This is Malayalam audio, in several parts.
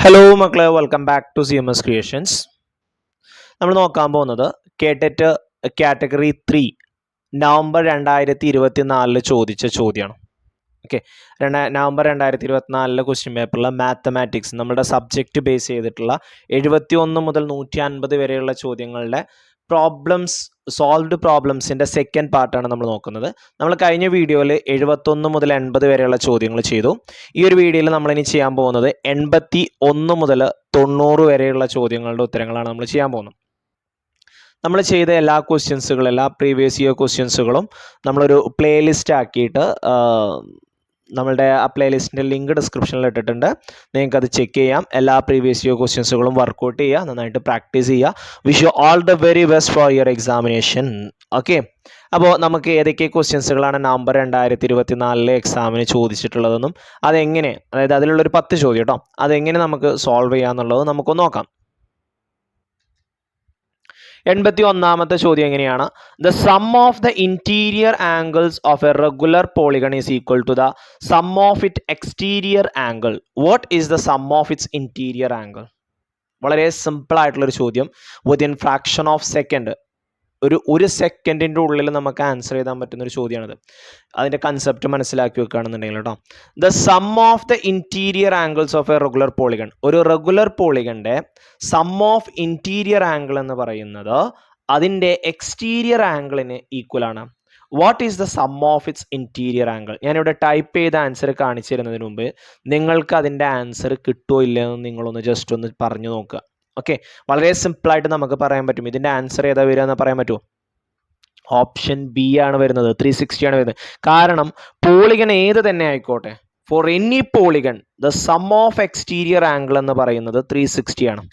ഹലോ മക്കളെ, welcome back to CMS creations. നമ്മൾ നോക്കാൻ പോകുന്നത് കേട്ടറ്റ് കാറ്റഗറി 3 നവംബർ 2024 ചോദിച്ച ചോദ്യമാണ്. ഓക്കെ, നവംബർ 2024 ക്വസ്റ്റ്യൻ പേപ്പറിൽ മാത്തമാറ്റിക്സ് നമ്മുടെ സബ്ജക്റ്റ് ബേസ് ചെയ്തിട്ടുള്ള 71 മുതൽ 150 വരെയുള്ള ചോദ്യങ്ങളുടെ സോൾവ്ഡ് പ്രോബ്ലംസിൻ്റെ സെക്കൻഡ് പാർട്ടാണ് നമ്മൾ നോക്കുന്നത്. നമ്മൾ കഴിഞ്ഞ വീഡിയോയിൽ 71 മുതൽ 80 വരെയുള്ള ചോദ്യങ്ങൾ ചെയ്തു. ഈ ഒരു വീഡിയോയിൽ നമ്മളിനി ചെയ്യാൻ പോകുന്നത് 81 മുതൽ 90 വരെയുള്ള ചോദ്യങ്ങളുടെ ഉത്തരങ്ങളാണ് നമ്മൾ ചെയ്യാൻ പോകുന്നത്. നമ്മൾ ചെയ്ത എല്ലാ ക്വസ്റ്റ്യൻസുകളും, എല്ലാ പ്രീവിയസ് ഇയർ ക്വസ്റ്റ്യൻസുകളും നമ്മളൊരു പ്ലേലിസ്റ്റ് ആക്കിയിട്ട് നമ്മളുടെ ആ പ്ലേലിസ്റ്റിൻ്റെ ലിങ്ക് ഡിസ്ക്രിപ്ഷനിൽ ഇട്ടിട്ടുണ്ട്. നിങ്ങൾക്ക് അത് ചെക്ക് ചെയ്യാം. എല്ലാ പ്രീവിയസ് ഇയർ ക്വസ്റ്റ്യൻസുകളും വർക്കൗട്ട് ചെയ്യുക, നന്നായിട്ട് പ്രാക്ടീസ് ചെയ്യുക. Wish you all the very best for your examination. Okay, അപ്പോൾ നമുക്ക് ഏതൊക്കെ ക്വസ്റ്റ്യൻസുകളാണ് നവംബർ 2024 എക്സാമിന് ചോദിച്ചിട്ടുള്ളതെന്നും അതെങ്ങനെ, അതായത് അതിലുള്ളൊരു 10 ചോദ്യം കേട്ടോ, അതെങ്ങനെ നമുക്ക് സോൾവ് ചെയ്യാന്നുള്ളത് നമുക്ക് നോക്കാം. 81ാമത്തെ ചോദ്യം എങ്ങനെയാണ്? The sum of the interior angles of a regular polygon is equal to the sum of it exterior angle. What is the sum of its interior angle? വളരെ സിമ്പിൾ ആയിട്ടുള്ളൊരു ചോദ്യം. വിത്തിൻ ഫ്രാക്ഷൻ ഓഫ് സെക്കൻഡ്, ഒരു സെക്കൻഡിൻ്റെ ഉള്ളിൽ നമുക്ക് ആൻസർ ചെയ്താൻ പറ്റുന്ന ഒരു ചോദ്യമാണിത്. അതിൻ്റെ കൺസെപ്റ്റ് മനസ്സിലാക്കി വെക്കുകയാണെന്നുണ്ടെങ്കിൽ കേട്ടോ. The sum of the interior angles of a regular polygon, ഒരു റെഗുലർ പോളിഗണിൻ്റെ സം ഓഫ് ഇന്റീരിയർ ആംഗിൾ എന്ന് പറയുന്നത് അതിൻ്റെ എക്സ്റ്റീരിയർ ആംഗിളിന് ഈക്വൽ ആണ്. What is the sum of its interior angle? ഞാനിവിടെ ടൈപ്പ് ചെയ്ത ആൻസർ കാണിച്ചു തരുന്നതിന് മുമ്പ് നിങ്ങൾക്ക് അതിൻ്റെ ആൻസർ കിട്ടുമോ ഇല്ലയെന്ന് നിങ്ങളൊന്ന് ജസ്റ്റ് ഒന്ന് പറഞ്ഞു നോക്കുക. ഓക്കെ, വളരെ സിമ്പിളായിട്ട് നമുക്ക് പറയാൻ പറ്റും. ഇതിൻ്റെ ആൻസർ ഏതാ വരിക എന്ന് പറയാൻ പറ്റുമോ? ഓപ്ഷൻ ബി ആണ് വരുന്നത്, 360 ആണ് വരുന്നത്. കാരണം പോളിഗൺ ഏത് തന്നെ ആയിക്കോട്ടെ, for any polygon the sum of exterior angle എന്ന് പറയുന്നത് 360 ആണ്.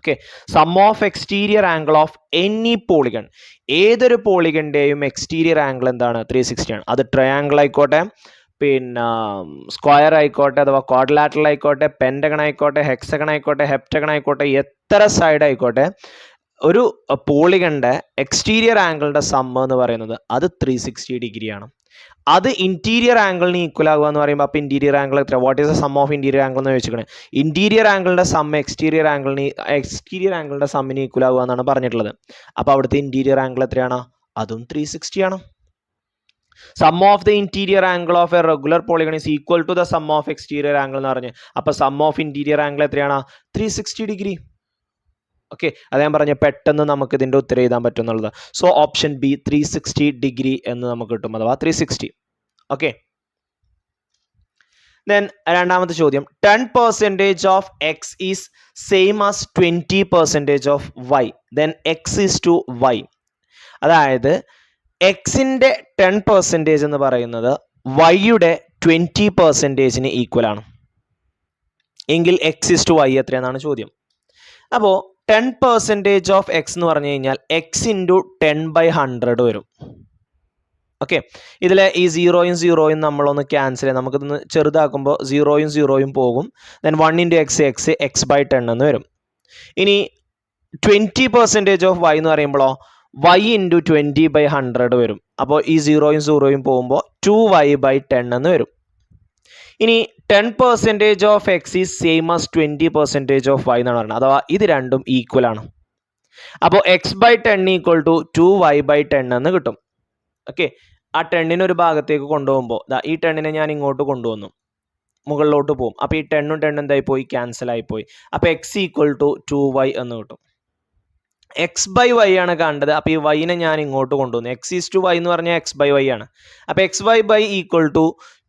Okay, sum of exterior angle of any polygon, ഏതൊരു പോളിഗണിൻ്റെയും എക്സ്റ്റീരിയർ ആംഗിൾ എന്താണ്? 360 ആണ്. അത് ട്രയാംഗിൾ ആയിക്കോട്ടെ, പിന്നെ സ്ക്വയർ ആയിക്കോട്ടെ, അഥവാ ക്വാഡ്രിലാറ്ററൽ ആയിക്കോട്ടെ, പെൻറ്റഗൺ ആയിക്കോട്ടെ, ഹെക്സഗൺ ആയിക്കോട്ടെ, ഹെപ്റ്റഗൺ ആയിക്കോട്ടെ, എത്ര സൈഡ് ആയിക്കോട്ടെ, ഒരു പോളിഗണിൻ്റെ എക്സ്റ്റീരിയർ ആംഗിളിൻ്റെ സം എന്ന് പറയുന്നത് അത് 360 ഡിഗ്രിയാണ്. അത് ഇന്റീരിയർ ആംഗിളിന് ഈക്വൽ ആകുക എന്ന് പറയുമ്പോൾ അപ്പോൾ ഇന്റീരിയർ ആംഗിൾ എത്ര? What is the sum of interior angle എന്ന് ചോദിച്ചിരിക്കുന്നത്. ഇന്റീരിയർ ആംഗിളിൻ്റെ സം എക്സ്റ്റീരിയർ ആംഗിളിൻ്റെ സമ്മിന് ഈക്വൽ ആകുക എന്നാണ് പറഞ്ഞിട്ടുള്ളത്. അപ്പോൾ അവിടുത്തെ ഇന്റീരിയർ ആംഗിൾ എത്രയാണ്? അതും 360 ആണ്. Sum of the interior angle of a regular polygon is equal to the sum of exterior angle എന്ന് പറഞ്ഞ്, അപ്പോൾ സം ഓഫ് ഇന്റീരിയർ ആംഗിൾ എത്രയാണ്? 360 ഡിഗ്രി. ഓക്കെ, അത് ഞാൻ പറഞ്ഞ പെട്ടെന്ന് നമുക്ക് ഇതിൻ്റെ ഉത്തരം എഴുതാൻ പറ്റും എന്നുള്ളത്. സോ ഓപ്ഷൻ ബി 360 ഡിഗ്രി എന്ന് നമുക്ക് കിട്ടും, അഥവാ 360. ഓക്കെ, ദെൻ രണ്ടാമത്തെ ചോദ്യം. 10% of x is same as 20% of y, then x is to y. അതായത് എക്സിൻ്റെ 10% എന്ന് പറയുന്നത് വൈയുടെ 20%-ന് ഈക്വൽ ആണ് എങ്കിൽ എക്സ് ഈസ് ടു വൈ എത്രയാണെന്നാണ് ചോദ്യം. അപ്പോൾ 10% ഓഫ് എക്സ് എന്ന് പറഞ്ഞു കഴിഞ്ഞാൽ എക്സ് ഇൻറ്റു 10/100 വരും. ഓക്കെ, ഇതിൽ ഈ 0യും 0യും നമ്മളൊന്ന് ക്യാൻസൽ ചെയ്യാം. നമുക്കിതൊന്ന് ചെറുതാക്കുമ്പോൾ 0യും 0യും പോകും. ദെൻ 1 ഇൻറ്റു എക്സ് x/10 എന്ന് വരും. ഇനി 20% ഓഫ് വൈ എന്ന് പറയുമ്പോഴോ y ഇൻറ്റു 20/100 വരും. അപ്പോൾ ഈ 0യും 0യും പോകുമ്പോൾ 2y/10 എന്ന് വരും. ഇനി 10% of x is same as 20% of y എന്നാണ് പറയുന്നത്. അഥവാ ഇത് രണ്ടും ഈക്വൽ ആണ്. അപ്പോൾ x/10 ഈക്വൽ ടു 2y/10 എന്ന് കിട്ടും. ഓക്കെ, ആ 10നെ ഒരു ഭാഗത്തേക്ക് കൊണ്ടുപോകുമ്പോൾ ഈ 10നെ ഞാൻ ഇങ്ങോട്ട് കൊണ്ടുവന്നു, മുകളിലോട്ട് പോകും. അപ്പോൾ ഈ 10ഉം 10ഉം എന്തായി പോയി? ക്യാൻസൽ ആയിപ്പോയി. അപ്പോൾ x ഈക്വൽ ടു 2y എന്ന് കിട്ടും. x/y ആണ് കണ്ടത്. അപ്പോൾ ഈ വൈനെ ഞാൻ ഇങ്ങോട്ട് കൊണ്ടുവന്നു. x ഈസ് ടു y എന്ന് പറഞ്ഞാൽ x/y ആണ്. അപ്പോൾ xy ഈക്വൽ ടു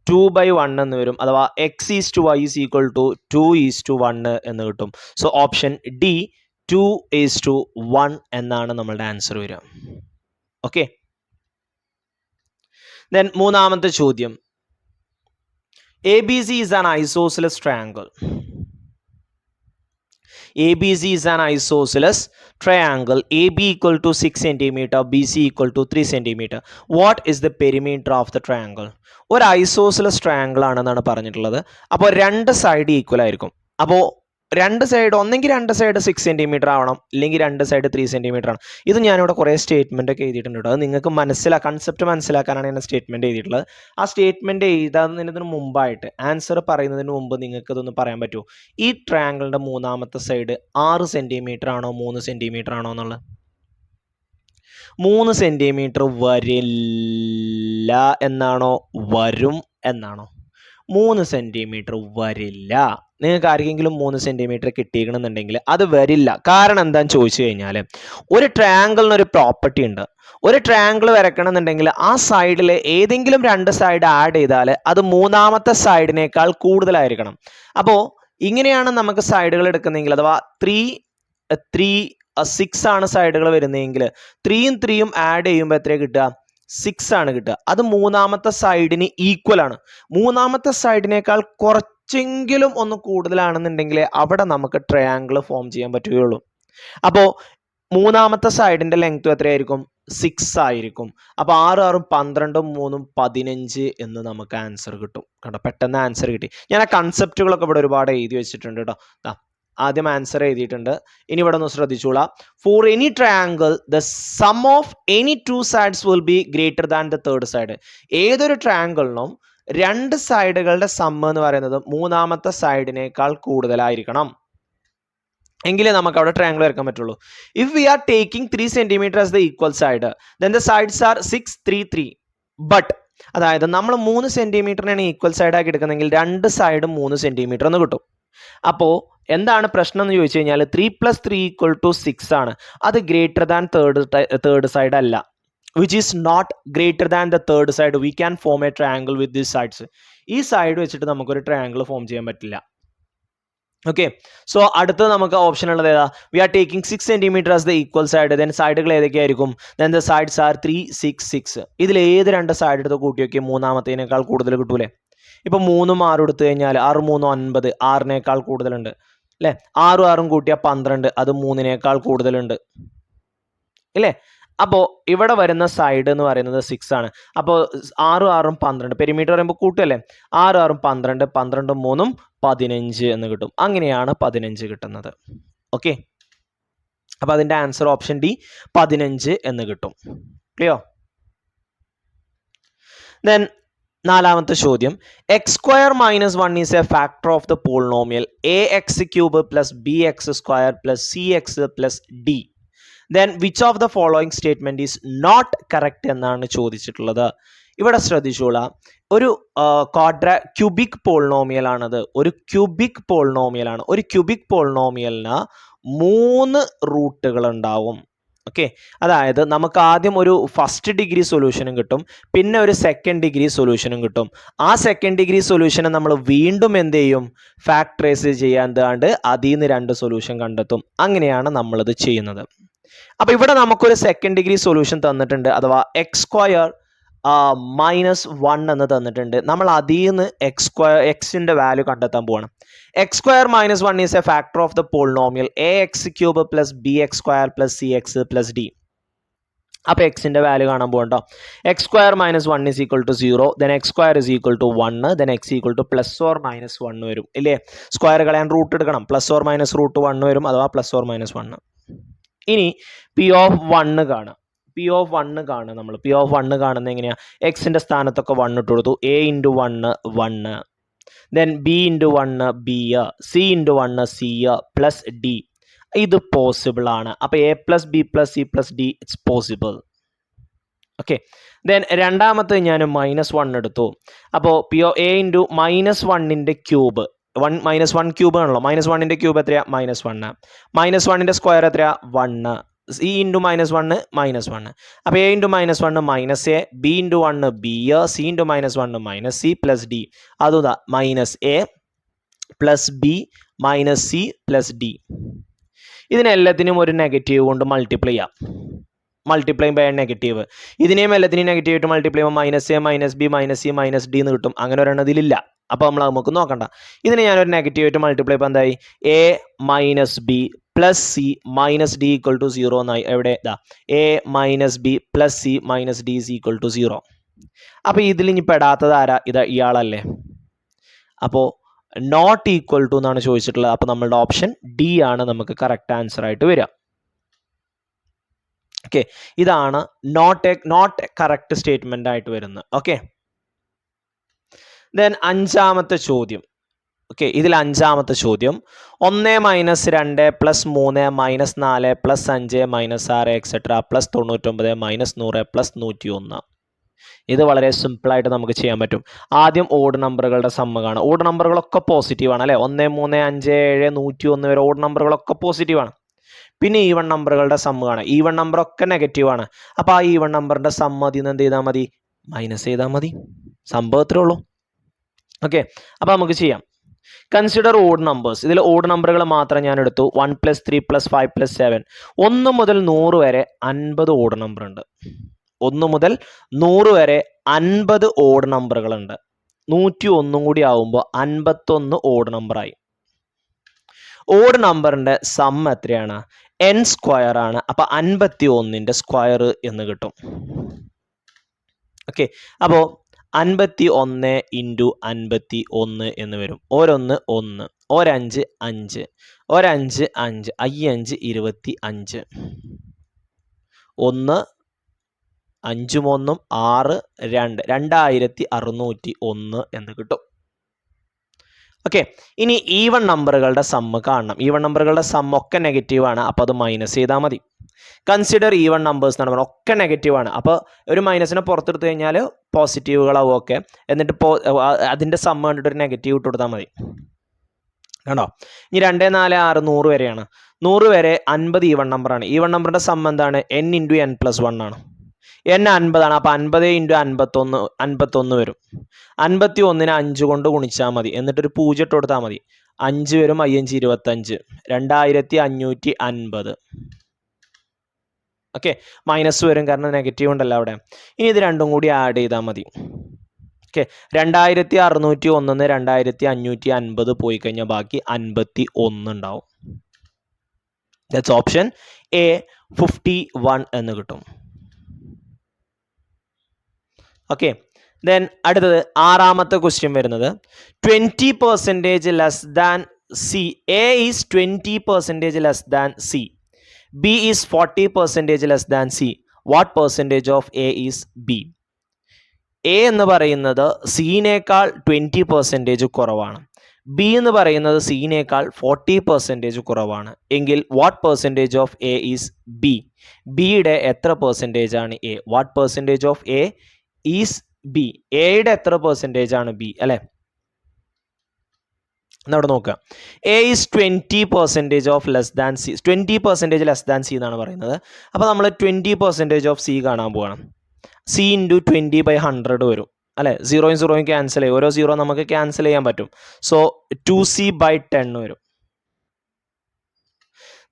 2/1 എന്ന് വരും. അഥവാ x is to y is equal to 2:1 എന്ന് കിട്ടും. സോ ഓപ്ഷൻ ഡി 2:1 എന്നാണ് നമ്മളുടെ ആൻസർ വരിക. ഓക്കെ, ദെൻ മൂന്നാമത്തെ ചോദ്യം. ABC is an isosceles triangle. ABC is an isosceles triangle. AB equal to 6 cm, BC equal to 3 cm. What is the perimeter of the triangle? ഒരു ഐസോസിലസ് ട്രയാങ്കിൾ ആണെന്നാണ് പറഞ്ഞിട്ടുള്ളത്. അപ്പോൾ രണ്ട് സൈഡ് ഈക്വൽ ആയിരിക്കും. അപ്പോൾ രണ്ട് സൈഡ് ഒന്നെങ്കിൽ രണ്ട് സൈഡ് 6 സെൻറ്റിമീറ്റർ ആവണം, ഇല്ലെങ്കിൽ രണ്ട് സൈഡ് 3 സെൻറ്റിമീറ്റർ ആണ്. ഇത് ഞാനിവിടെ കുറേ സ്റ്റേറ്റ്മെൻ്റ് ഒക്കെ എഴുതിയിട്ടുണ്ട് കേട്ടോ. അത് നിങ്ങൾക്ക് കൺസെപ്റ്റ് മനസ്സിലാക്കാനാണ് ഞാൻ സ്റ്റേറ്റ്മെൻറ്റ് എഴുതിയിട്ടുള്ളത്. ആ സ്റ്റേറ്റ്മെൻറ്റ് എഴുതാതിന് മുമ്പായിട്ട് ആൻസർ പറയുന്നതിന് മുമ്പ് നിങ്ങൾക്ക് ഇതൊന്ന് പറയാൻ പറ്റുമോ? ഈ ട്രയാങ്കിളിൻ്റെ മൂന്നാമത്തെ സൈഡ് 6 സെൻറ്റിമീറ്റർ ആണോ 3 സെൻറ്റിമീറ്റർ ആണോ എന്നുള്ളത്? 3 സെൻറ്റിമീറ്റർ വരില്ല എന്നാണോ വരും എന്നാണോ? 3 സെൻറ്റിമീറ്റർ വരില്ല. നിങ്ങൾക്ക് ആർക്കെങ്കിലും 3 സെൻറ്റിമീറ്റർ കിട്ടിയിരിക്കണമെന്നുണ്ടെങ്കിൽ അത് വരില്ല. കാരണം എന്താണെന്ന് ചോദിച്ചു കഴിഞ്ഞാൽ, ഒരു ട്രയാങ്കിളിനൊരു പ്രോപ്പർട്ടി ഉണ്ട്. ഒരു ട്രയാങ്കിൾ വരയ്ക്കണമെന്നുണ്ടെങ്കിൽ ആ സൈഡിൽ ഏതെങ്കിലും രണ്ട് സൈഡ് ആഡ് ചെയ്താൽ അത് മൂന്നാമത്തെ സൈഡിനേക്കാൾ കൂടുതലായിരിക്കണം. അപ്പോൾ ഇങ്ങനെയാണ് നമുക്ക് സൈഡുകൾ എടുക്കുന്നതെങ്കിൽ, അഥവാ 6 ആണ് സൈഡുകൾ വരുന്നതെങ്കിൽ 3ഉം 3ഉം ആഡ് ചെയ്യുമ്പോൾ എത്ര കിട്ടുക? 6 ആണ് കിട്ടുക. അത് മൂന്നാമത്തെ സൈഡിന് ഈക്വൽ ആണ്. മൂന്നാമത്തെ സൈഡിനേക്കാൾ കുറച്ചെങ്കിലും ഒന്ന് കൂടുതലാണെന്നുണ്ടെങ്കിൽ അവിടെ നമുക്ക് ട്രയാങ്കിൾ ഫോം ചെയ്യാൻ പറ്റുകയുള്ളൂ. അപ്പോൾ മൂന്നാമത്തെ സൈഡിന്റെ ലെങ്ത് എത്രയായിരിക്കും? 6 ആയിരിക്കും. അപ്പോൾ 6 6 12 3 15 എന്ന് നമുക്ക് ആൻസർ കിട്ടും. കേട്ടോ, പെട്ടെന്ന് ആൻസർ കിട്ടി. ഞാൻ ആ കൺസെപ്റ്റുകളൊക്കെ ഇവിടെ ഒരുപാട് എഴുതി വെച്ചിട്ടുണ്ട് കേട്ടോ. ആദ്യം ആൻസർ എഴുതിയിട്ടുണ്ട്. ഇനി ഇവിടെ ഒന്ന് ശ്രദ്ധിച്ചോളാം. For any triangle the sum of any 2 sides will be greater than the third side. ഏതൊരു ട്രയാങ്കിളിനും രണ്ട് സൈഡുകളുടെ സം എന്ന് പറയുന്നത് മൂന്നാമത്തെ സൈഡിനേക്കാൾ കൂടുതലായിരിക്കണം, എങ്കിലേ നമുക്ക് അവിടെ ട്രയാങ്കിൾ വരയ്ക്കാൻ പറ്റുള്ളൂ. If we are taking 3 centimetre as the equal side then the sides R 6 3 3. But അതായത് നമ്മൾ 3 സെൻറ്റിമീറ്ററിനാണ് ഈക്വൽ സൈഡ് ആക്കി എടുക്കുന്നതെങ്കിൽ രണ്ട് സൈഡും 3 സെൻറ്റിമീറ്റർ എന്ന് കിട്ടും. അപ്പോൾ എന്താണ് പ്രശ്നം എന്ന് ചോദിച്ചു കഴിഞ്ഞാൽ 3 + 3 = 6 ആണ്. അത് ഗ്രേറ്റർ ദാൻ തേർഡ് സൈഡ് അല്ല. Which is not greater than the third side. We can form a triangle with this sides. ഈ സൈഡ് വെച്ചിട്ട് നമുക്കൊരു ട്രയാങ്കിൾ ഫോം ചെയ്യാൻ പറ്റില്ല. ഓക്കെ, സോ അടുത്തത് നമുക്ക് ഓപ്ഷൻ ഉള്ളത് ഏതാ? We are taking 6 centimetre as the equal side. Then സൈഡുകൾ ഏതൊക്കെയായിരിക്കും? Then the sides are 3 6 6. ഇതിൽ ഏത് രണ്ട് സൈഡ് എടുത്ത് കൂട്ടി നോക്കി മൂന്നാമത്തേനേക്കാൾ കൂടുതൽ കിട്ടൂലേ? ഇപ്പം 3ഉം 6 എടുത്തു കഴിഞ്ഞാൽ 6 3 9, 6നേക്കാൾ കൂടുതലുണ്ട് അല്ലേ? 6 6 കൂട്ടിയാൽ 12, അത് 3നേക്കാൾ കൂടുതലുണ്ട് ഇല്ലേ? അപ്പോൾ ഇവിടെ വരുന്ന സൈഡ് എന്ന് പറയുന്നത് 6 ആണ്. അപ്പോൾ 6 6 12, പെരിമീറ്റർ പറയുമ്പോൾ കൂട്ടല്ലേ? 6 6 12, 12 3 15 എന്ന് കിട്ടും. അങ്ങനെയാണ് 15 കിട്ടുന്നത്. ഓക്കെ, അപ്പോൾ അതിൻ്റെ ആൻസർ ഓപ്ഷൻ ഡി 15 എന്ന് കിട്ടും. ക്ലിയർ? ദെൻ നാലാമത്തെ ചോദ്യം, x² - 1 is a factor of the polynomial ax³ + bx² + cx + d. Then which of the following statement is not correct എന്നാണ് ചോദിച്ചിട്ടുള്ളത്. ഇവിടെ ശ്രദ്ധിച്ചോളാം, ഒരു ക്യൂബിക് പോളിനോമിയൽ ആണത്. ഒരു ക്യൂബിക് പോളിനോമിയലാണ്. ഒരു ക്യൂബിക് പോളിനോമിയലിന് 3 റൂട്ടുകൾ ഉണ്ടാവും. ഓക്കെ, അതായത് നമുക്ക് ആദ്യം ഒരു ഫസ്റ്റ് ഡിഗ്രി സൊല്യൂഷനും കിട്ടും, പിന്നെ ഒരു സെക്കൻഡ് ഡിഗ്രി സൊല്യൂഷനും കിട്ടും. ആ സെക്കൻഡ് ഡിഗ്രി സൊല്യൂഷനെ നമ്മൾ വീണ്ടും എന്ത് ചെയ്യും? ഫാക്ടറൈസ് ചെയ്യാണ്ട് അതിൽ നിന്ന് 2 സൊല്യൂഷൻ കണ്ടെത്തും. അങ്ങനെയാണ് നമ്മളിത് ചെയ്യുന്നത്. അപ്പോൾ ഇവിടെ നമുക്കൊരു സെക്കൻഡ് ഡിഗ്രി സൊല്യൂഷൻ തന്നിട്ടുണ്ട്, അഥവാ x² - 1 എന്ന് തന്നിട്ടുണ്ട്. നമ്മൾ അതിൽ നിന്ന് എക്സിന്റെ വാല്യൂ കണ്ടെത്താൻ പോവാണ്. x² - 1 is a factor of the polynomial ax³ + bx² + cx + d. അപ്പോൾ എക്സിന്റെ വാല്യൂ കാണാൻ പോകണ്ടോ? x² - 1 = 0, then x² = 1, then x = ±1 വരും ഇല്ലേ? സ്ക്വയർ കളയാൻ റൂട്ട് എടുക്കണം, ±√1 വരും, അഥവാ ±1. ഇനി P(1) കാണാം. P(1) കാണുക. നമ്മൾ P(1) കാണുന്നത് എങ്ങനെയാ? എക്സിന്റെ സ്ഥാനത്തൊക്കെ 1 ഇട്ട് കൊടുത്തു. a × 1 1, then b × 1 b, c × 1 c + d. ഇത് പോസിബിൾ ആണ്. അപ്പോൾ a + b + c + d it's possible. Okay, then രണ്ടാമത്തെ ഞാൻ -1 എടുത്തു. അപ്പോൾ a × -1ന്റെ ക്യൂബ്, 1 ക്യൂബ് ആണല്ലോ. -1ന്റെ ക്യൂബ് എത്രയാ? -1. -1ന്റെ സ്ക്വയർ എത്രയാ? 1. c × -1 -1. അപ്പോൾ a × -1 -a, b × 1 b, c × -1 -c + d. അതുതാ -a + b -c + d. ഇതിനെല്ലാത്തിനും ഒരു നെഗറ്റീവ് കൊണ്ട് മൾട്ടിപ്ലൈ ചെയ്യാം. Multiply by negative. ഇതിനെയും എല്ലാത്തിനെയും നെഗറ്റീവ് ആയിട്ട് മൾട്ടിപ്ലൈ ചെയ്യുമ്പോൾ -a -b -c - d എന്ന് കിട്ടും. അങ്ങനെ ഒരെണ്ണം ഇതിലില്ല. അപ്പോൾ നമുക്ക് നോക്കണ്ട. ഇതിനെ ഞാനൊരു നെഗറ്റീവ് ആയിട്ട് മൾട്ടിപ്ലൈ ചെയ്യുമ്പോൾ എന്തായി? a - b + c - d = 0 എന്നായി. എവിടെ? a - b + c - d = 0. അപ്പോൾ ഇതിൽ ഇനി പെടാത്തത് ആരാ? ഇയാളല്ലേ. അപ്പോൾ നോട്ട് ഈക്വൽ ടു എന്നാണ് ചോദിച്ചിട്ടുള്ളത്. അപ്പോൾ നമ്മളുടെ ഓപ്ഷൻ ഡി ആണ് നമുക്ക് കറക്റ്റ് ആൻസർ ആയിട്ട് വരിക. ഓക്കെ, ഇതാണ് നോട്ട് കറക്റ്റ് സ്റ്റേറ്റ്മെന്റ് ആയിട്ട് വരുന്നത്. ഓക്കെ, ദെൻ അഞ്ചാമത്തെ ചോദ്യം. ഓക്കെ, ഇതിൽ അഞ്ചാമത്തെ ചോദ്യം 1 - 2 + 3 - 4 + 5 - 6 എക്സെട്ര + 99 - 100 + 101. ഇത് വളരെ സിമ്പിളായിട്ട് നമുക്ക് ചെയ്യാൻ പറ്റും. ആദ്യം ഓഡ് നമ്പറുകളുടെ സമ്മ് കാണാം. ഓഡ് നമ്പറുകളൊക്കെ പോസിറ്റീവ് ആണ് അല്ലേ? 1, 3, 5, 7, 101 വരെ ഓഡ് നമ്പറുകളൊക്കെ പോസിറ്റീവ് ആണ്. പിന്നെ ഈവൺ നമ്പറുകളുടെ സമ്മ് കാണാം. ഈവൺ നമ്പറൊക്കെ നെഗറ്റീവ് ആണ്. അപ്പോൾ ആ ഈവൺ നമ്പറിന്റെ സമ്മ് അതിൽ നിന്ന് എന്ത് ചെയ്താൽ മതി? മൈനസ് ചെയ്താൽ മതി. സംഭവം അത്രേ ഉള്ളൂ. ഓക്കെ, അപ്പോൾ നമുക്ക് ചെയ്യാം. Consider odd numbers. ഇതിൽ ഓഡ് നമ്പറുകൾ മാത്രം ഞാൻ എടുത്തു. 1 + 3 + 5 + 7. 1 മുതൽ 100 വരെ 50 ഓഡ് നമ്പർ ഉണ്ട്. 1 മുതൽ 100 വരെ 50 ഓഡ് നമ്പറുകളുണ്ട്. 101 കൂടി ആവുമ്പോൾ 51 ഓഡ് നമ്പറായി. ഓഡ് നമ്പറിന്റെ സം എത്രയാണ്? n² ആണ്. അപ്പൊ 51ന്റെ സ്ക്വയർ എന്ന് കിട്ടും. ഓക്കെ, അപ്പോൾ 51 × 51 എന്ന് വരും. ഓരോന്ന് 1, ഒരഞ്ച് 5, ഒരഞ്ച് 5, 5 25. 1 5 3 6 2 2601 എന്ന് കിട്ടും. ഓക്കെ, ഇനി ഈവൺ നമ്പറുകളുടെ സമ്മ് കാണണം. ഈവൺ നമ്പറുകളുടെ സമ്മ് ഒക്കെ നെഗറ്റീവ് ആണ്. അപ്പോൾ അത് മൈനസ് ചെയ്താൽ മതി. കൺസിഡർ ഈവൺ നമ്പേഴ്സ് എന്നാണ് പറയുന്നത്. ഒക്കെ നെഗറ്റീവ് ആണ്. അപ്പോൾ ഒരു മൈനസിനെ പുറത്തെടുത്ത് കഴിഞ്ഞാൽ പോസിറ്റീവുകളാവും. ഓക്കെ, എന്നിട്ട് അതിൻ്റെ സമ്മ് കണ്ടിട്ട് ഒരു നെഗറ്റീവ് ഇട്ട് കൊടുത്താൽ മതി. കണ്ടോ? ഇനി 2, 4, 6 100 വരെയാണ്. 100 വരെ 50 ഈവൺ നമ്പറാണ്. ഈവൺ നമ്പറിന്റെ സമ്മ് എന്താണ്? n × n+1 ആണ്. n 50 ആണ്. അപ്പോൾ 50 × 51 വരും. 51നെ 5 കൊണ്ട് ഗുണിച്ചാൽ മതി. എന്നിട്ടൊരു 0 ഇട്ട് കൊടുത്താൽ മതി. 5 വരും. 5 25. 2550. ഓക്കെ, മൈനസ് വരും കാരണം നെഗറ്റീവ് ഉണ്ടല്ലോ അവിടെ. ഇനി ഇത് രണ്ടും കൂടി ആഡ് ചെയ്താൽ മതി. ഓക്കെ, 2601 2550 പോയി കഴിഞ്ഞാൽ ബാക്കി 51 ഉണ്ടാവും. ദാറ്റ്സ് ഓപ്ഷൻ എ 51 എന്ന് കിട്ടും. ഓക്കെ, ദെൻ അടുത്തത് ആറാമത്തെ ക്വസ്റ്റ്യൻ വരുന്നത് 20% less than C. A is 20% less than C. B is 40% less than C. What percentage of A is B? A എന്ന് പറയുന്നത് സിനേക്കാൾ 20% കുറവാണ്. ബി എന്ന് പറയുന്നത് സിനേക്കാൾ 40% കുറവാണ്. എങ്കിൽ what percentage of A is B? ബിയുടെ എത്ര പെർസെൻറ്റേജ് ആണ് A? What percentage of A is B? എയുടെ എത്ര പെർസെൻറ്റേജ് ആണ് ബി അല്ലെ? എന്നവിടെ നോക്കുക. A is 20% of less than C. 20% less than C എന്നാണ് പറയുന്നത്. അപ്പോൾ നമ്മൾ 20% ഓഫ് സി കാണാൻ പോകണം. സി × 20/100 വരും അല്ലെ? 0 0 ക്യാൻസൽ ചെയ്യും. ഓരോ 0 നമുക്ക് ക്യാൻസൽ ചെയ്യാൻ പറ്റും. സോ 2c/10 വരും.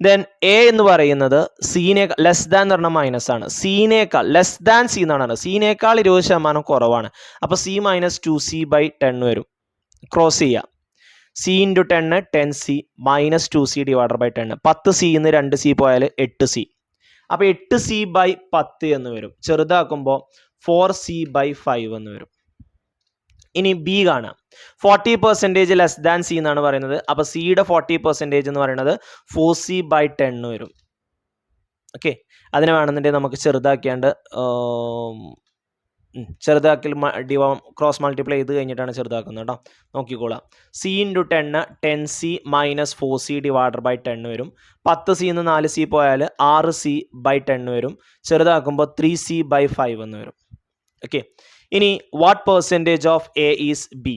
ദെൻ എ എന്ന് പറയുന്നത് സീനേക്കാൾ ലെസ് ദാൻ എന്ന് പറഞ്ഞാൽ മൈനസ് ആണ്. സീനേക്കാൾ ലെസ് ദാൻ സി എന്നാണ്. സീനേക്കാൾ 20% കുറവാണ്. അപ്പോൾ c - 2c/10 വരും. ക്രോസ് ചെയ്യുക. c × 10 10c - 2c / 10. 10c ന്ന് 2c പോയാൽ 8c. അപ്പോൾ 8c/10 എന്ന് വരും. ചെറുതാക്കുമ്പോൾ 4c/5 എന്ന് വരും. ഇനി ബി കാണാം. 40% ലെസ് ദാൻ സി എന്നാണ് പറയുന്നത്. അപ്പോൾ സിയുടെ 40% എന്ന് പറയുന്നത് 4c/10 വരും. ഓക്കെ, അതിന് വേണമെന്നുണ്ടെങ്കിൽ നമുക്ക് ചെറുതാക്കിയാണ്ട് ക്രോസ് മൾട്ടിപ്ലൈ ചെയ്ത് കഴിഞ്ഞിട്ടാണ് ചെറുതാക്കുന്നത് കേട്ടോ. നോക്കിക്കോളാം. c × 10 10c - 4c / 10 വരും. 10c നിന്ന് 4c പോയാൽ 6c/10 വരും. ചെറുതാക്കുമ്പോൾ 3c/5 എന്ന് വരും. ഓക്കെ, ഇനി what percentage of A is B?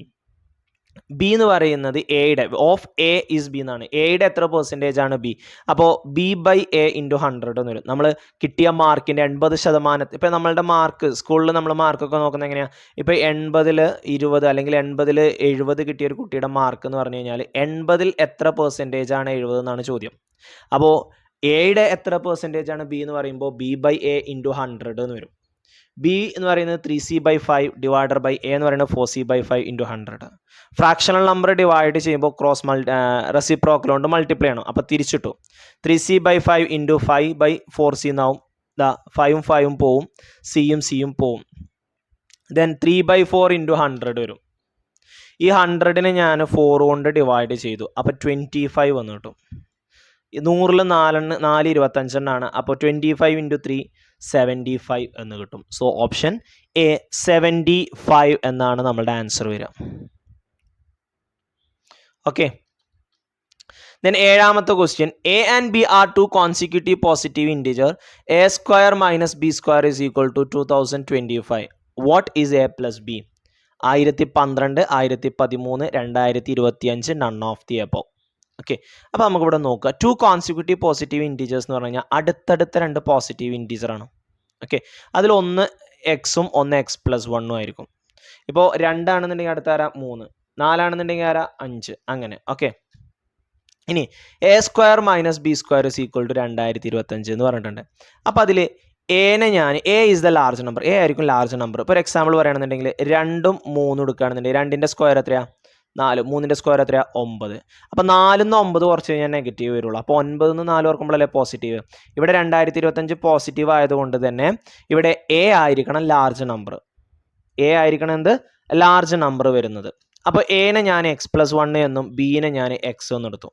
B എന്ന് പറയുന്നത് എയുടെ ഓഫ് എ ഈസ് ബി എന്നാണ്. എയുടെ എത്ര പെർസെൻറ്റേജ് ആണ് ബി? അപ്പോൾ b/a × 100 എന്ന് വരും. നമ്മൾ കിട്ടിയ മാർക്കിൻ്റെ 80%. ഇപ്പം നമ്മളുടെ മാർക്ക് സ്കൂളിൽ നമ്മൾ മാർക്കൊക്കെ നോക്കുന്നത് എങ്ങനെയാണ്? ഇപ്പോൾ 80ൽ 20 അല്ലെങ്കിൽ 80ൽ 70 കിട്ടിയ ഒരു കുട്ടിയുടെ മാർക്ക് എന്ന് പറഞ്ഞു കഴിഞ്ഞാൽ 80ൽ എത്ര പെർസെൻറ്റേജ് ആണ് 70 എന്നാണ് ചോദ്യം. അപ്പോൾ എയുടെ എത്ര പെർസെൻറ്റേജ് ആണ് ബി എന്ന് പറയുമ്പോൾ b/a × 100 എന്ന് വരും. ബി എന്ന് പറയുന്നത് 3c/5 / a എന്ന് പറയുന്നത് 4c/5 × 100. ഫ്രാക്ഷണൽ നമ്പർ ഡിവൈഡ് ചെയ്യുമ്പോൾ റെസിപ്രോക്കൽ കൊണ്ട് മൾട്ടിപ്ലൈ ചെയ്യണം. അപ്പോൾ തിരിച്ചിട്ടു 3c/5 × 5/4c എന്നാവും. 5ഉം 5ഉം പോവും. സിയും പോവും. ദെൻ 3/4 × 100 വരും. ഈ 100നെ ഞാൻ 4 കൊണ്ട് ഡിവൈഡ് ചെയ്തു. അപ്പോൾ 25 വന്നു കിട്ടും. 100ൽ 4 25 അപ്പോൾ 25 × 3 75 എന്ന് കിട്ടും. സോ ഓപ്ഷൻ എ 75 എന്നാണ് നമ്മളുടെ ആൻസർ വരിക. ഓക്കെ. Then ഏഴാമത്തെ question, a and b are two consecutive positive integer. A square minus b square is equal to 2025. What is a plus b? 1012, 1013, 2025, none of the above. Okay. അപ്പോൾ നമുക്കിവിടെ നോക്കുക, ടു കോൺസിക്യൂട്ടീവ് പോസിറ്റീവ് ഇൻറ്റിജേഴ്സ് എന്ന് പറഞ്ഞു കഴിഞ്ഞാൽ അടുത്തടുത്ത 2 പോസിറ്റീവ് ഇൻറ്റിജറാണ്. ഓക്കെ. അതിലൊന്ന് എക്സും ഒന്ന് എക്സ് പ്ലസ് 1 ആയിരിക്കും. ഇപ്പോൾ 2 ആണെന്നുണ്ടെങ്കിൽ അടുത്ത ആരാ 3, 4 ആണെന്നുണ്ടെങ്കിൽ ആരാ 5, അങ്ങനെ. ഓക്കെ. ഇനി a square minus b square is equal to 2025 എന്ന് പറഞ്ഞിട്ടുണ്ട്. അപ്പോൾ അതിൽ എനെ ഞാൻ, a is the large number, a ആയിരിക്കും ലാർജ് നമ്പർ. ഇപ്പോൾ ഒരു എക്സാമ്പിൾ പറയുകയാണെന്നുണ്ടെങ്കിൽ 2ഉം 3 എടുക്കുകയാണെന്നുണ്ടെങ്കിൽ 2ൻ്റെ സ്ക്വയർ എത്രയാണ് 4, 3ൻ്റെ സ്ക്വയർ എത്രയാണ് 9. അപ്പോൾ 4 നിന്ന് 9 കുറച്ച് കഴിഞ്ഞാൽ നെഗറ്റീവ് വരുള്ളൂ. അപ്പോൾ 9 നിന്ന് 4 ഓർക്കുമ്പോഴല്ലേ പോസിറ്റീവ്. ഇവിടെ 2025 പോസിറ്റീവ് ആയതുകൊണ്ട് തന്നെ ഇവിടെ എ ആയിരിക്കണം ലാർജ് നമ്പർ. എ ആയിരിക്കണം എന്ത് ലാർജ് നമ്പർ വരുന്നത്. അപ്പോൾ എനെ ഞാൻ എക്സ് പ്ലസ് 1 എന്നും ബിനെ ഞാൻ എക്സ് എന്നും എടുത്തു.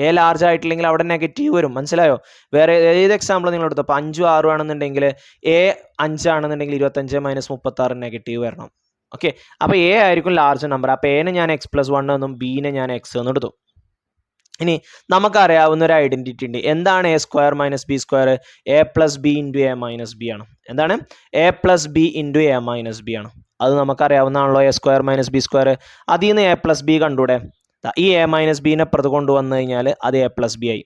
എ ലാർജ് ആയിട്ടില്ലെങ്കിൽ അവിടെ നെഗറ്റീവ് വരും. മനസ്സിലായോ? വേറെ ഏത് എക്സാമ്പിൾ നിങ്ങൾ എടുത്തു, അപ്പോൾ 5ഉം 6ഉം ആണെന്നുണ്ടെങ്കിൽ എ 5 ആണെന്നുണ്ടെങ്കിൽ 25 - 36 നെഗറ്റീവ് വരണം. ഓക്കെ. അപ്പോൾ എ ആയിരിക്കും ലാർജ് നമ്പർ. അപ്പോൾ എനെ ഞാൻ എക്സ് പ്ലസ് 1 എന്നും ബിനെ ഞാൻ എക്സ് എന്നും എടുത്തു. ഇനി നമുക്കറിയാവുന്ന ഒരു ഐഡന്റിറ്റി ഉണ്ട്. എന്താണ് a square minus b square? A plus b into a minus b ആണ്. എന്താണ്? A plus b into a minus b ആണ്. അത് നമുക്കറിയാവുന്നതാണല്ലോ a square minus b square. അതിൽ നിന്ന് എ പ്ലസ് ബി കണ്ടൂടെ? ഈ എ മൈനസ് ബിനെ അപ്പുറത്ത് കൊണ്ടുവന്നു കഴിഞ്ഞാൽ അത് എ പ്ലസ് ബി ആയി.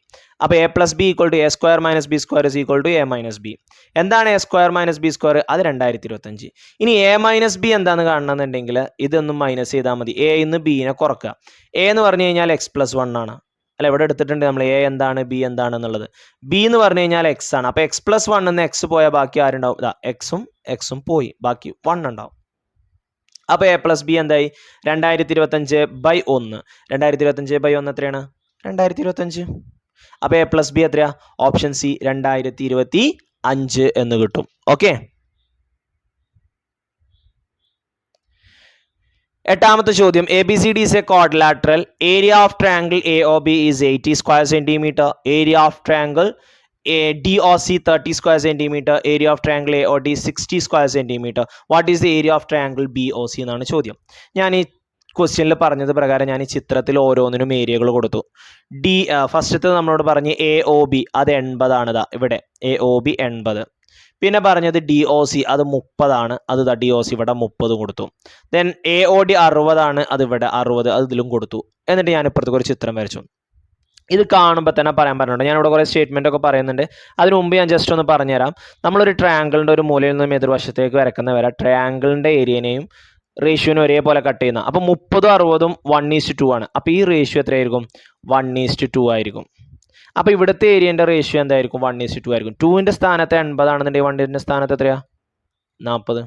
അപ്പോൾ a plus b equal to a square minus b square is equal to a minus b. എന്താണ് a square minus b square? അത് 2025. ഇനി എ മൈനസ് ബി എന്താണെന്ന് കാണണമെന്നുണ്ടെങ്കിൽ ഇതൊന്നും മൈനസ് ചെയ്താൽ മതി. എ ഇന്ന് ബിനെ കുറക്കുക. എ എന്ന് പറഞ്ഞു കഴിഞ്ഞാൽ എക്സ് പ്ലസ് 1 ആണ്. അല്ല, ഇവിടെ എടുത്തിട്ടുണ്ട് നമ്മൾ എ എന്താണ് ബി എന്താണ് എന്നുള്ളത്. ബി എന്ന് പറഞ്ഞു കഴിഞ്ഞാൽ എക്സ് ആണ്. അപ്പോൾ എക്സ് പ്ലസ് 1 എന്ന് എക്സ് പോയാൽ ബാക്കി ആരുണ്ടാവും? ഇതാ എക്സും പോയി, ബാക്കി 1 ഉണ്ടാവും. അപ്പോൾ എ പ്ലസ് ബി എന്തായി? 2025/1. 2025/1 എത്രയാണ്? 2025. അപ്പോൾ എ പ്ലസ് ബി എത്രയാ? ഓപ്ഷൻ സി 2025 എന്ന് കിട്ടും. ഓക്കെ. എട്ടാമത്തെ ചോദ്യം, A B C D is A quadrilateral. Area of triangle A O B is 80 square centimetre. Area of triangle DOC 30 square centimeter. Area of triangle AOD 60 square centimeter. What is the area of triangle BOC എന്നാണ് ചോദ്യം. ഞാൻ ഈ ക്വസ്റ്റ്യനിൽ പറഞ്ഞത് പ്രകാരം ഞാൻ ഈ ചിത്രത്തിൽ ഓരോന്നിനും ഏരിയകൾ കൊടുത്തു. ഫസ്റ്റത്തെ നമ്മളോട് പറഞ്ഞ് AOB അത് 80 ആണ്. ഇവിടെ AOB 80. പിന്നെ പറഞ്ഞത് DOC അത് 30 ആണ്. അത് DOC ഇവിടെ 30 കൊടുത്തു. ദെൻ AOD 60 ആണ്. അത് ഇവിടെ 60, അത് ഇതിലും കൊടുത്തു. എന്നിട്ട് ഞാൻ ഇപ്പുറത്തേക്ക് ഒരു ചിത്രം വരച്ചു. ഇത് കാണുമ്പോൾ തന്നെ പറയാൻ പറഞ്ഞിട്ടുണ്ട്. ഞാനിവിടെ കുറേ സ്റ്റേറ്റ്മെൻ്റ് ഒക്കെ പറയുന്നുണ്ട്. അതിന് മുമ്പ് ഞാൻ ജസ്റ്റ് ഒന്ന് പറഞ്ഞുതരാം. നമ്മളൊരു ട്രയാങ്കിളിൻ്റെ ഒരു മൂലയിൽ നിന്നും എതിർവശത്തേക്ക് വരക്കുന്ന വരെ ട്രയാങ്കിളിൻ്റെ ഏരിയനെയും റേഷ്യോനും ഒരേപോലെ കട്ട് ചെയ്യുന്ന. അപ്പോൾ 30ഉം 60ഉം 1:2 ആണ്. അപ്പോൾ ഈ റേഷ്യോ എത്രയായിരിക്കും? 1:2 ആയിരിക്കും. അപ്പോൾ ഇവിടുത്തെ ഏരിയൻ്റെ റേഷ്യോ എന്തായിരിക്കും? 1:2 ആയിരിക്കും. 2ൻ്റെ സ്ഥാനത്ത് 80 ആണെന്നുണ്ടെങ്കിൽ 1ൻ്റെ സ്ഥാനത്ത് എത്രയാ? 40.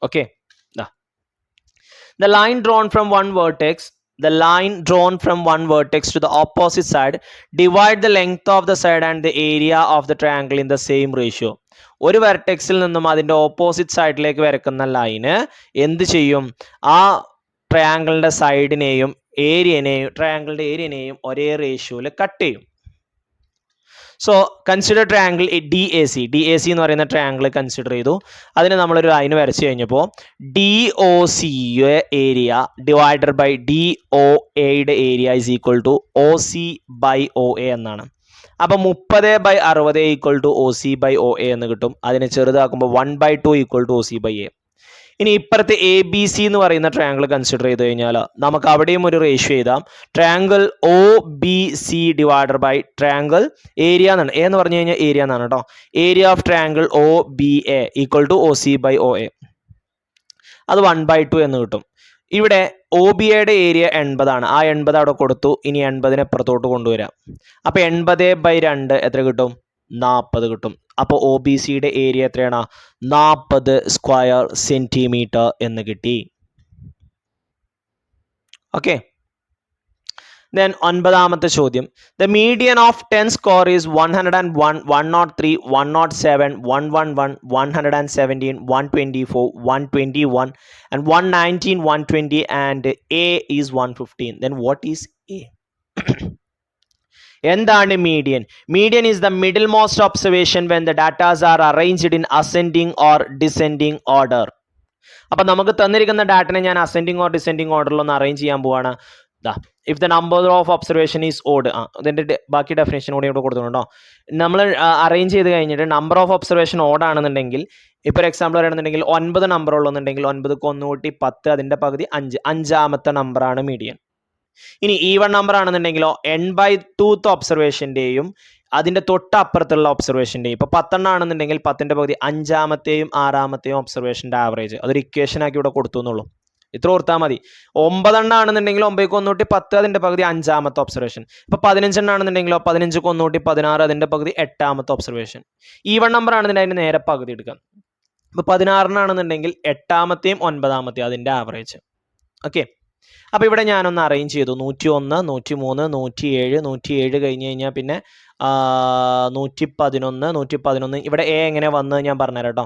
Okay. The line drawn from one vertex to the opposite side divide the length of the side and the area of the triangle in the same ratio. ഒരു വെർട്ടെക്സിൽ നിന്നും അതിൻ്റെ ഓപ്പോസിറ്റ് സൈഡിലേക്ക് വരക്കുന്ന ലൈന് എന്ത് ചെയ്യും? ആ ട്രയാങ്കിളിൻ്റെ സൈഡിനെയും ട്രയാങ്കിളിൻ്റെ ഏരിയനെയും ഒരേ റേഷ്യോയിൽ കട്ട് ചെയ്യും. സോ കൺസിഡർ ട്രയാങ്കിൾ DAC എന്ന് പറയുന്ന ട്രയാങ്കിൾ കൺസിഡർ ചെയ്തു. അതിന് നമ്മളൊരു ലൈൻ വരച്ചു കഴിഞ്ഞപ്പോൾ DOC ഏരിയ ഡിവൈഡഡ് ബൈ DOAയുടെ area is equal to OC/OA എന്നാണ്. അപ്പോൾ 30/60 ഈക്വൽ ടു OC/OA എന്ന് കിട്ടും. അതിനെ ചെറുതാക്കുമ്പോൾ 1/2 ഈക്വൽ ടു OC/A. ഇനി ഇപ്പുറത്തെ ABC എന്ന് പറയുന്ന ട്രയാങ്കിൾ കൺസിഡർ ചെയ്ത് കഴിഞ്ഞാൽ നമുക്ക് അവിടെയും ഒരു റേഷ്യോ എഴുതാം. Triangle OBC divided by triangle area എന്നാണ്. എ എന്ന് പറഞ്ഞു കഴിഞ്ഞാൽ ഏരിയ എന്നാണ് കേട്ടോ. Area of triangle OBA equal to OC/OA. അത് 1/2 എന്ന് കിട്ടും. ഇവിടെ OBAയുടെ ഏരിയ 80 ആണ്. ആ 80 അവിടെ കൊടുത്തു. ഇനി 80നെ അപ്പുറത്തോട്ട് കൊണ്ടുവരാം. അപ്പോൾ 80/2 എത്ര കിട്ടും? 40 കിട്ടും. അപ്പോൾ OBCയുടെ ഏരിയ എത്രയാണ്? 40 സ്ക്വയർ സെന്റിമീറ്റർ എന്ന് കിട്ടി. ഓക്കെ. Then ഒൻപതാമത്തെ ചോദ്യം, the median of 10 score is 101, 103, 107, 111, 117, 124, 121 and 119, 120 and A is 115. Then what is A? എന്താണ് median? Median is the middlemost observation when the data are arranged in ascending or descending order. അപ്പം നമുക്ക് തന്നിരിക്കുന്ന ഡാറ്റനെ ഞാൻ അസെൻഡിങ് ഓർ ഡിസെൻഡിങ് ഓർഡറിൽ ഒന്ന് അറേഞ്ച് ചെയ്യാൻ പോവാണ്. If the number of observation is odd, ഇതിൻ്റെ ബാക്കി ഡെഫിനേഷൻ കൂടി ഇവിടെ കൊടുത്തിട്ടുണ്ടോ. നമ്മൾ അറേഞ്ച് ചെയ്ത് കഴിഞ്ഞിട്ട് നമ്പർ ഓഫ് ഒബ്സർവേഷൻ ഓഡ് ആണെന്നുണ്ടെങ്കിൽ, ഇപ്പോൾ ഒരു എക്സാമ്പിൾ പറയുകയാണെന്നുണ്ടെങ്കിൽ 9 നമ്പർ ഉള്ളതെന്നുണ്ടെങ്കിൽ 9ക്ക് 1 കൂട്ടി 10, അതിൻ്റെ പകുതി 5, അഞ്ചാമത്തെ നമ്പറാണ് മീഡിയൻ. ഇനി ഈവൺ നമ്പർ ആണെന്നുണ്ടെങ്കിലോ n/2th ഒബ്സർവേഷൻ്റെയും അതിൻ്റെ തൊട്ടപ്പുറത്തുള്ള ഒബ്സർവേഷൻ്റെയും, ഇപ്പോൾ 10 ആണെന്നുണ്ടെങ്കിൽ 10ൻ്റെ പകുതി അഞ്ചാമത്തെയും ആറാമത്തെയും ഒബ്സർവേഷൻ്റെ ആവറേജ്, അതൊരു ഇക്വേഷൻ ആക്കി ഇവിടെ കൊടുത്തു എന്നുള്ളൂ. ഇത്ര ഓർത്താൽ മതി. 9 ആണെന്നുണ്ടെങ്കിൽ 9ക്ക് 1 കൂട്ടി 10, അതിൻ്റെ പകുതി അഞ്ചാമത്തെ ഒബ്സർവേഷൻ. ഇപ്പോൾ 15 ആണെന്നുണ്ടെങ്കിലോ 15ക്ക് 1 കൂട്ടി 16, അതിൻ്റെ പകുതി എട്ടാമത്തെ ഒബ്സർവേഷൻ. ഈവൺ നമ്പർ ആണെന്നുണ്ടെങ്കിൽ അതിന് നേരെ പകുതി എടുക്കാം. ഇപ്പോൾ 16 ആണെന്നുണ്ടെങ്കിൽ എട്ടാമത്തെയും 9ാമത്തെയും അതിൻ്റെ ആവറേജ്. ഓക്കെ, അപ്പോൾ ഇവിടെ ഞാനൊന്ന് അറേഞ്ച് ചെയ്തു. 101, 103, 107, 107 കഴിഞ്ഞ് കഴിഞ്ഞാൽ പിന്നെ 111, 111. ഇവിടെ എ എങ്ങനെ വന്ന് ഞാൻ പറഞ്ഞുതരാം കേട്ടോ.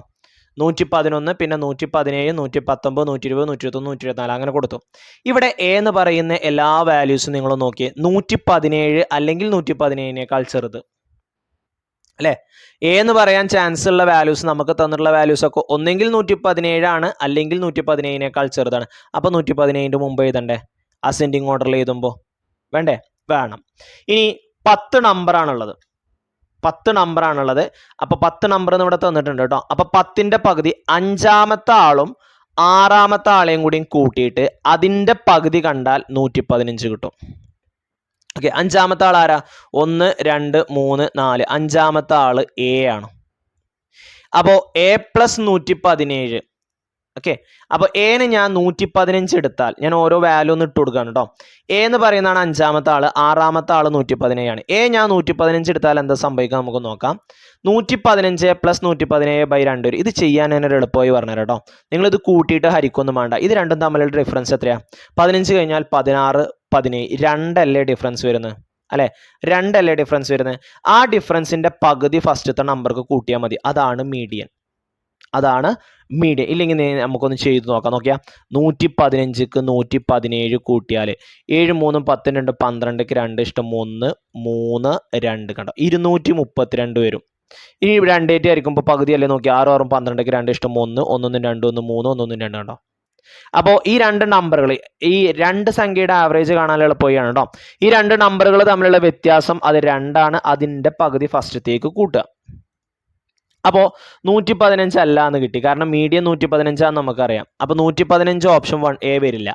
111, പിന്നെ 117, 119, 120, 121, 124 അങ്ങനെ കൊടുത്തു. ഇവിടെ എ എന്ന് പറയുന്ന എല്ലാ വാല്യൂസും നിങ്ങൾ നോക്കിയേ, 117 അല്ലെങ്കിൽ 117നേക്കാൾ ചെറുത് അല്ലേ? എ എന്ന് പറയാൻ ചാൻസ് ഉള്ള വാല്യൂസ്, നമുക്ക് തന്നിട്ടുള്ള വാല്യൂസ് ഒക്കെ ഒന്നെങ്കിൽ 117 ആണ്, അല്ലെങ്കിൽ 117നേക്കാൾ ചെറുതാണ്. അപ്പോൾ 117ൻ്റെ മുമ്പ് എഴുതണ്ടേ അസെൻഡിങ് ഓർഡറിൽ എഴുതുമ്പോൾ? വേണ്ടേ? വേണം. ഇനി 10 നമ്പറാണുള്ളത്, 10 നമ്പറാണുള്ളത്. അപ്പോൾ 10 നമ്പർ എന്ന് ഇവിടെ തന്നിട്ടുണ്ട് കേട്ടോ. അപ്പോൾ 10ൻ്റെ പകുതി അഞ്ചാമത്തെ ആളും ആറാമത്തെ ആളെയും കൂടിയും കൂട്ടിയിട്ട് അതിൻ്റെ പകുതി കണ്ടാൽ 115 കിട്ടും. ഓക്കെ, അഞ്ചാമത്തെ ആൾ ആരാ? 1, 2, 3, 4. അഞ്ചാമത്തെ ആള് എ ആണ്. അപ്പോൾ A + 117. ഓക്കെ, അപ്പോൾ എന് ഞാൻ 115 എടുത്താൽ, ഞാൻ ഓരോ വാല്യൂ ഒന്ന് ഇട്ട് കൊടുക്കുകയാണ് കേട്ടോ. എ എന്ന് പറയുന്നതാണ് അഞ്ചാമത്തെ ആള്, ആറാമത്തെ ആള് 117 ആണ്. എ ഞാൻ 115 എടുത്താൽ എന്താ സംഭവിക്കുക നമുക്ക് നോക്കാം. 115 + 117/2 വരും. ഇത് ചെയ്യാൻ ഞാനൊരു എളുപ്പമായി പറഞ്ഞുതരാം കേട്ടോ. നിങ്ങളിത് കൂട്ടിയിട്ട് ഹരിക്കൊന്നും വേണ്ട. ഇത് രണ്ടും തമ്മിലുള്ള ഡിഫറൻസ് എത്രയാണ്? 15 കഴിഞ്ഞാൽ 16, 17, 2 അല്ലേ ഡിഫറൻസ് വരുന്നത് അല്ലേ? 2 അല്ലേ ഡിഫറൻസ് വരുന്നത്? ആ ഡിഫറൻസിൻ്റെ പകുതി ഫസ്റ്റത്തെ നമ്പർക്ക് കൂട്ടിയാൽ മതി. അതാണ് മീഡിയൻ, അതാണ് മീഡിയൻ. ഇല്ലെങ്കിൽ നമുക്കൊന്ന് ചെയ്ത് നോക്കാം. നോക്കിയാൽ 115ക്ക് 117 കൂട്ടിയാൽ 7, 3, 10, 2, 12ക്ക് 2 ഇഷ്ടം 1, 3, 2 കണ്ടോ 232 വരും. ഇനി 2 ആയിരിക്കുമ്പോൾ പകുതി അല്ലേ നോക്കി, 6, 6, 12ക്ക് 2 ഇഷ്ടം 1, 1, 2, 1, 3, 1, 2 കണ്ടോ. അപ്പോൾ ഈ രണ്ട് നമ്പറുകൾ, ഈ രണ്ട് സംഖ്യയുടെ ആവറേജ് കാണാൻ എളുപ്പമാണ് കേട്ടോ. ഈ രണ്ട് നമ്പറുകൾ തമ്മിലുള്ള വ്യത്യാസം അത് 2 ആണ്. അതിൻ്റെ പകുതി ഫസ്റ്റത്തേക്ക് കൂട്ടുക. അപ്പോൾ 115 അല്ല എന്ന് കിട്ടി, കാരണം മീഡിയം 115 ആണെന്ന് നമുക്കറിയാം. അപ്പോൾ 115 ഓപ്ഷൻ 1A വരില്ല.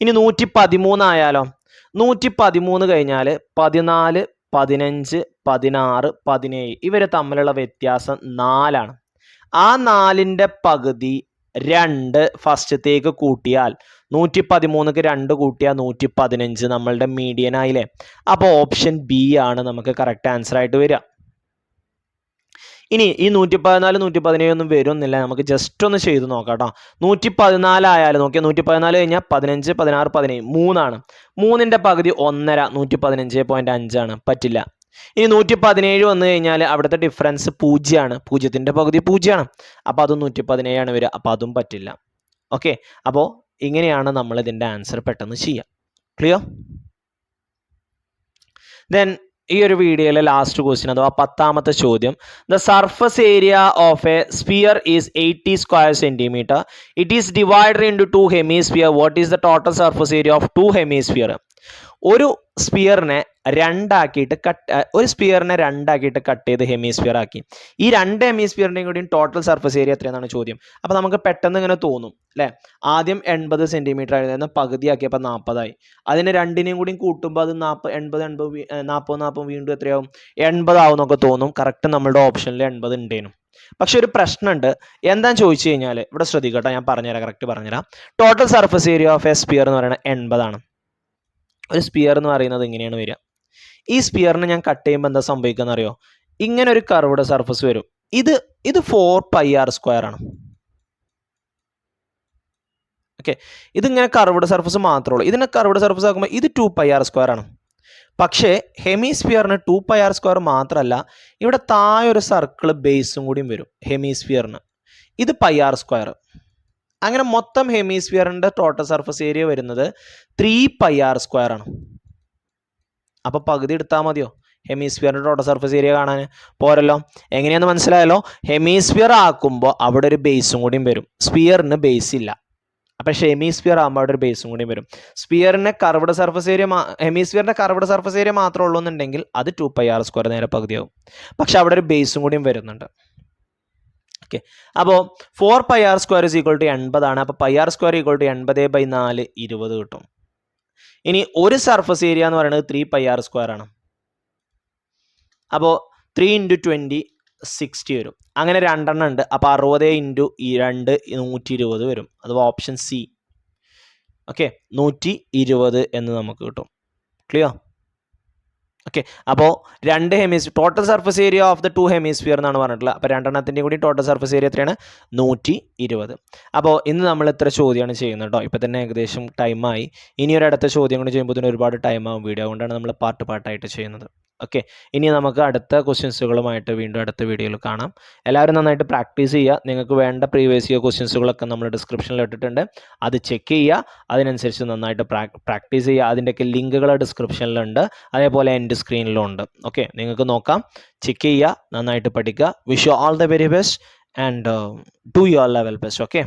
ഇനി 113 ആയാലോ? 113 കഴിഞ്ഞാൽ 14, 15, 16, 17 ഇവർ തമ്മിലുള്ള വ്യത്യാസം 4 ആണ്. ആ 4ൻ്റെ പകുതി 2 ഫസ്റ്റത്തേക്ക് കൂട്ടിയാൽ 113ക്ക് 2 കൂട്ടിയാൽ 115 നമ്മളുടെ മീഡിയൻ ആയില്ലേ? അപ്പോൾ ഓപ്ഷൻ ബി ആണ് നമുക്ക് കറക്റ്റ് ആൻസർ ആയിട്ട് വരിക. ഇനി ഈ 114, 117 ഒന്നും വരുന്നില്ല, നമുക്ക് ജസ്റ്റ് ഒന്ന് ചെയ്ത് നോക്കാം കേട്ടോ. 114 ആയാലും നോക്കിയാൽ 114 കഴിഞ്ഞാൽ 15, 16, 17 3 ആണ്. 3ൻ്റെ പകുതി 1.5, 115.5 ആണ്. പറ്റില്ല. ഇനി 117 വന്നു കഴിഞ്ഞാൽ അവിടുത്തെ ഡിഫറൻസ് 0 ആണ്. 0ൻ്റെ പകുതി 0 ആണ്. അപ്പോൾ അതും 117 ആണ് വരിക. അപ്പോൾ അതും പറ്റില്ല. ഓക്കെ, അപ്പോൾ ഇങ്ങനെയാണ് നമ്മൾ ഇതിൻ്റെ ആൻസർ പെട്ടെന്ന് ചെയ്യുക. ക്ലിയർ? ദെൻ ഈ ഒരു വീഡിയോയിലെ ലാസ്റ്റ് ക്വസ്റ്റ്യൻ അഥവാ 10ാമത്തെ ചോദ്യം, the surface area of a sphere is 80 square centimetre. It is divided into 2 hemisphere. What is the total surface area of 2 hemisphere? ഒരു സ്പിയറിനെ രണ്ടാക്കിയിട്ട് കട്ട് ചെയ്ത് ഹെമിസ്ഫിയർ ആക്കി. ഈ 2 ഹെമിസ്ഫിയറിൻ്റെയും കൂടി ടോട്ടൽ സർഫസ് ഏരിയ എത്രയാണെന്നാണ് ചോദ്യം. അപ്പോൾ നമുക്ക് പെട്ടെന്ന് ഇങ്ങനെ തോന്നും അല്ലേ? ആദ്യം 80 സെൻറ്റിമീറ്റർ ആയിരുന്നു, പകുതിയാക്കിയപ്പോൾ 40 ആയി. അതിന് 2നെയും കൂടി കൂട്ടുമ്പോൾ അത് 40 വീണ്ടും എത്രയാവും? 80 ആവുമെന്നൊക്കെ തോന്നും. കറക്റ്റ് നമ്മളുടെ ഓപ്ഷനിൽ 80 ഉണ്ടേനും. പക്ഷെ ഒരു പ്രശ്നമുണ്ട്. എന്താണെന്ന് ചോദിച്ചു കഴിഞ്ഞാൽ ഇവിടെ ശ്രദ്ധിക്കട്ടെ, ഞാൻ പറഞ്ഞുതരാം, കറക്റ്റ് പറഞ്ഞുതരാം. Total surface area of a sphere എന്ന് പറയുന്നത് 80 ആണ്. ഒരു സ്പിയർ എന്ന് പറയുന്നത് ഇങ്ങനെയാണ് വരിക. ഈ സ്പിയറിനെ ഞാൻ കട്ട് ചെയ്യുമ്പോൾ എന്താ സംഭവിക്കുക അറിയോ? ഇങ്ങനെ ഒരു കർവ്ഡ് സർഫസ് വരും. ഇത് 4πr² ആണ്. ഓക്കെ, ഇതിങ്ങനെ കർവ്ഡ് സർഫസ് മാത്രമേ ഉള്ളൂ. ഇതിനെ കർവ്ഡ് സർഫസ് ആക്കുമ്പോൾ ഇത് 2πr² ആണ്. പക്ഷേ ഹെമിസ്ഫിയറിന് 2πr² മാത്രമല്ല, ഇവിടെ താഴെ ഒരു സർക്കിൾ ബേസും കൂടിയും വരും ഹെമിസ്ഫിയറിന്. ഇത് πr². അങ്ങനെ മൊത്തം ഹെമിസ്ഫിയറിൻ്റെ ടോട്ടൽ സർഫസ് ഏരിയ വരുന്നത് 3πr² ആണ്. അപ്പോൾ പകുതി എടുത്താൽ മതിയോ ഹെമിസ്ഫിയറിൻ്റെ ടോട്ടൽ സർഫസ് ഏരിയ കാണാൻ? പോരല്ലോ. എങ്ങനെയാണെന്ന് മനസ്സിലായല്ലോ. ഹെമിസ്ഫിയർ ആക്കുമ്പോൾ അവിടെ ഒരു ബേസും കൂടിയും വരും. സ്ഫിയറിന് ബേസ് ഇല്ല. അപ്പം ഹെമിസ്ഫിയർ ആകുമ്പോൾ അവിടെ ഒരു ബേസും കൂടിയും വരും. സ്ഫിയറിൻ്റെ കർവ്ഡ് സർഫസ് ഏരിയ ഹെമിസ്ഫിയറിൻ്റെ കർവ്ഡ് സർഫസ് ഏരിയ മാത്രമേ ഉള്ളൂ എന്നുണ്ടെങ്കിൽ അത് 2πr² നേരെ പകുതിയാവും. പക്ഷെ അവിടെ ഒരു ബേസും കൂടിയും വരുന്നുണ്ട്. ഓക്കെ, അപ്പോൾ 4πr² = 80 ആണ്. അപ്പോൾ πr² = 80/4 20 കിട്ടും. ഇനി ഒരു സർഫസ് ഏരിയ എന്ന് പറയുന്നത് 3πr² ആണ്. അപ്പോൾ 3 × 20 60 വരും. അങ്ങനെ 2 ഉണ്ട്. അപ്പോൾ 60 × 2 120 വരും. അഥവാ ഓപ്ഷൻ സി. ഓക്കെ, 120 എന്ന് നമുക്ക് കിട്ടും. ക്ലിയർ? ഓക്കെ, അപ്പോൾ total surface area of the 2 hemisphere എന്നാണ് പറഞ്ഞിട്ടുള്ളത്. അപ്പോൾ 2 കൂടി ടോട്ടൽ സർഫസ് ഏരിയ എത്രയാണ്? 120. അപ്പോൾ ഇന്ന് നമ്മൾ ഇത്ര ചോദ്യമാണ് ചെയ്യുന്നത് കേട്ടോ. ഇപ്പോൾ തന്നെ ഏകദേശം ടൈമായി. ഇനി ഒരു അടുത്ത ചോദ്യം കൂടി ചെയ്യുമ്പോൾ ഇതിന് ഒരുപാട് ടൈമാകും വീഡിയോ. അതുകൊണ്ടാണ് നമ്മൾ പാർട്ടായിട്ട് ചെയ്യുന്നത്. ഓക്കെ, ഇനി നമുക്ക് അടുത്ത ക്വസ്റ്റ്യൻസുകളുമായിട്ട് വീണ്ടും അടുത്ത വീഡിയോയിൽ കാണാം. എല്ലാവരും നന്നായിട്ട് പ്രാക്ടീസ് ചെയ്യുക. നിങ്ങൾക്ക് വേണ്ട പ്രീവിയസ് ഇയർ ക്വസ്റ്റ്യൻസുകളൊക്കെ നമ്മൾ ഡിസ്ക്രിപ്ഷനിൽ ഇട്ടിട്ടുണ്ട്. അത് ചെക്ക് ചെയ്യുക. അതിനനുസരിച്ച് നന്നായിട്ട് പ്രാക്ടീസ് ചെയ്യുക. അതിൻ്റെയൊക്കെ ലിങ്കുകൾ ഡിസ്ക്രിപ്ഷനിലുണ്ട്, അതേപോലെ എൻ്റെ സ്ക്രീനിലും ഉണ്ട്. ഓക്കെ, നിങ്ങൾക്ക് നോക്കാം, ചെക്ക് ചെയ്യുക, നന്നായിട്ട് പഠിക്കുക. Wish you all the very best and do your level best. Okay.